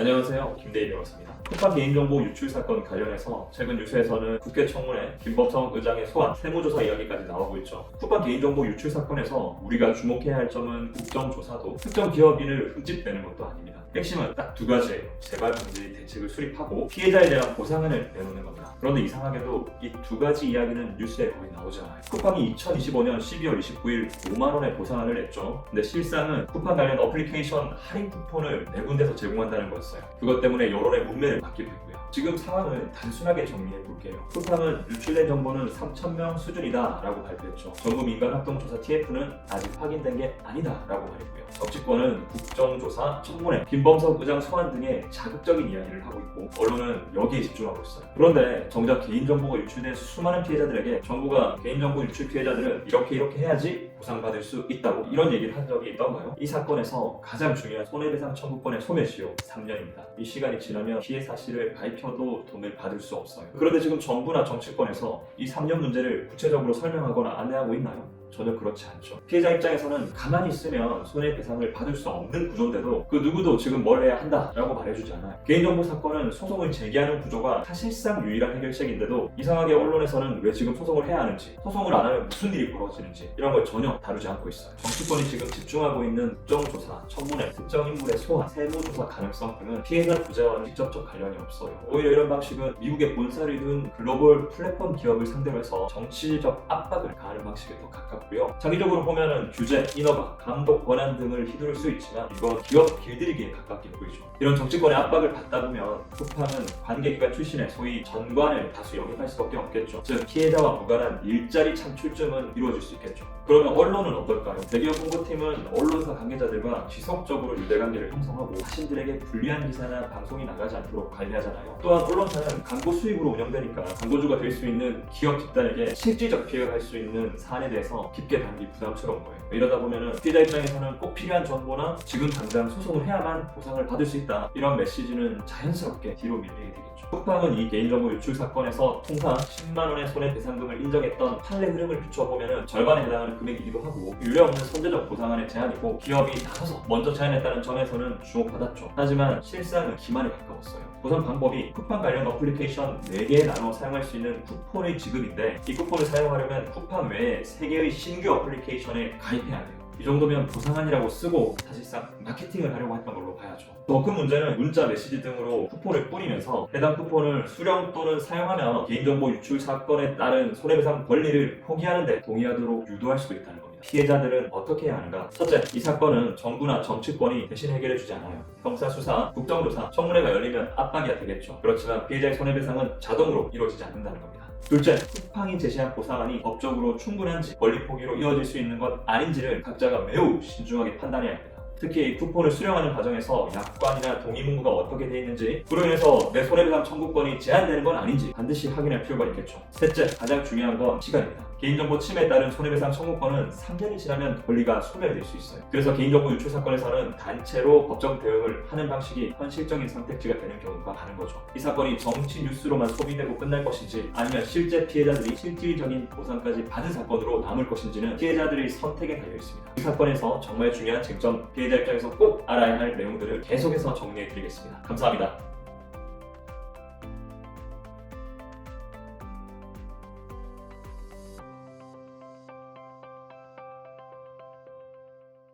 안녕하세요. 김대희 변호사입니다. 쿠팡 개인정보 유출 사건 관련해서 최근 뉴스에서는 국회 청문회 김범석 의장의 소환, 세무조사 이야기까지 나오고 있죠. 쿠팡 개인정보 유출 사건에서 우리가 주목해야 할 점은 국정조사도 특정 기업인을 흠집내는 것도 아닙니다. 핵심은 딱 두 가지예요. 재발 방지 대책을 수립하고 피해자에 대한 보상안을 내놓는 겁니다. 그런데 이상하게도 이 두 가지 이야기는 뉴스에 거의 나오지 않아요. 쿠팡이 2025년 12월 29일 5만 원의 보상안을 냈죠. 근데 실상은 쿠팡 관련 어플리케이션 할인 쿠폰을 네 군데서 제공한다는 거였어요. 그것 때문에 여론의 문매를 받기도 했고요. 지금 상황을 단순하게 정리해 볼게요. 쿠팡은 유출된 정보는 3,000명 수준이다 라고 발표했죠. 정부 민간합동조사 TF는 아직 확인된 게 아니다 라고 말했고요. 정치권은 국정조사, 청문회, 김범석 의장 소환 등의 자극적인 이야기를 하고 있고 언론은 여기에 집중하고 있어요. 그런데 정작 개인정보가 유출된 수많은 피해자들에게 정부가 개인정보 유출 피해자들은 이렇게 해야지 보상받을 수 있다고 이런 얘기를 한 적이 있던가요? 이 사건에서 가장 중요한 손해배상 청구권의 소멸시효 3년입니다. 이 시간이 지나면 피해 사실을 밝혀도 돈을 받을 수 없어요. 그런데 지금 정부나 정치권에서 이 3년 문제를 구체적으로 설명하거나 안내하고 있나요? 전혀 그렇지 않죠. 피해자 입장에서는 가만히 있으면 손해배상을 받을 수 없는 구조인데도 그 누구도 지금 뭘 해야 한다라고 말해주지 않아요. 개인정보 사건은 소송을 제기하는 구조가 사실상 유일한 해결책인데도 이상하게 언론에서는 왜 지금 소송을 해야 하는지, 소송을 안 하면 무슨 일이 벌어지는지 이런 걸 전혀 다루지 않고 있어요. 정치권이 지금 집중하고 있는 국정조사, 청문회, 특정 인물의 소환, 세무조사 가능성 등은 피해자 구제와는 직접적 관련이 없어요. 오히려 이런 방식은 미국의 본사를 둔 글로벌 플랫폼 기업을 상대로 해서 정치적 압박을 가하는 방식에 더 가깝고 장기적으로 보면은 규제, 인허가, 감독 권한 등을 휘두를 수 있지만 이건 기업 길들이기에 가깝게 보이죠. 이런 정치권의 압박을 받다 보면 쿠팡은 관계기관 출신의 소위 전관을 다수 영입할 수밖에 없겠죠. 즉 피해자와 무관한 일자리 창출점은 이루어질 수 있겠죠. 그러면 언론은 어떨까요? 대기업 홍보팀은 언론사 관계자들과 지속적으로 유대관계를 형성하고 자신들에게 불리한 기사나 방송이 나가지 않도록 관리하잖아요. 또한 언론사는 광고 수익으로 운영되니까 광고주가 될 수 있는 기업 집단에게 실질적 피해가 갈 수 있는 사안에 대해서 깊게 담기 부담스러운 거예요. 이러다 보면은 피해자 입장에서는 꼭 필요한 정보나 지금 당장 소송을 해야만 보상을 받을 수 있다. 이런 메시지는 자연스럽게 뒤로 밀리게 되겠죠. 쿠팡은 이 개인정보 유출 사건에서 통상 10만 원의 손해배상금을 인정했던 판례 흐름을 비춰보면은 절반에 해당하는 금액이기도 하고 유례없는 선제적 보상안의 제안이고 기업이 나서서 먼저 제안했다는 점에서는 주목받았죠. 하지만 실상은 기만에 가까웠어요. 보상 방법이 쿠팡 관련 어플리케이션 4개 나눠 사용할 수 있는 쿠폰의 지급인데 이 쿠폰을 사용하려면 쿠팡 외에 3개의 신규 어플리케이션에 가입해야 돼요. 이 정도면 보상안이라고 쓰고 사실상 마케팅을 하려고 했던 걸로 봐야죠. 더 큰 문제는 문자, 메시지 등으로 쿠폰을 뿌리면서 해당 쿠폰을 수령 또는 사용하면 개인정보 유출 사건에 따른 손해배상 권리를 포기하는 데 동의하도록 유도할 수도 있다는 겁니다. 피해자들은 어떻게 해야 하는가? 첫째, 이 사건은 정부나 정치권이 대신 해결해주지 않아요. 형사수사, 국정조사, 청문회가 열리면 압박이 되겠죠. 그렇지만 피해자의 손해배상은 자동으로 이루어지지 않는다는 겁니다. 둘째, 쿠팡이 제시한 보상안이 법적으로 충분한지 권리 포기로 이어질 수 있는 것 아닌지를 각자가 매우 신중하게 판단해야 합니다. 특히 쿠폰을 수령하는 과정에서 약관이나 동의문구가 어떻게 되어 있는지 그로 인해서 내 손해배상 청구권이 제한되는 건 아닌지 반드시 확인할 필요가 있겠죠. 셋째, 가장 중요한 건 시간입니다. 개인정보 침해에 따른 손해배상 청구권은 3년이 지나면 권리가 소멸될 수 있어요. 그래서 개인정보 유출 사건에서는 단체로 법정 대응을 하는 방식이 현실적인 선택지가 되는 경우가 많은 거죠. 이 사건이 정치 뉴스로만 소비되고 끝날 것인지 아니면 실제 피해자들이 실질적인 보상까지 받은 사건으로 남을 것인지는 피해자들의 선택에 달려 있습니다. 이 사건에서 정말 중요한 쟁점, 피해자 입장에서 꼭 알아야 할 내용들을 계속해서 정리해드리겠습니다. 감사합니다.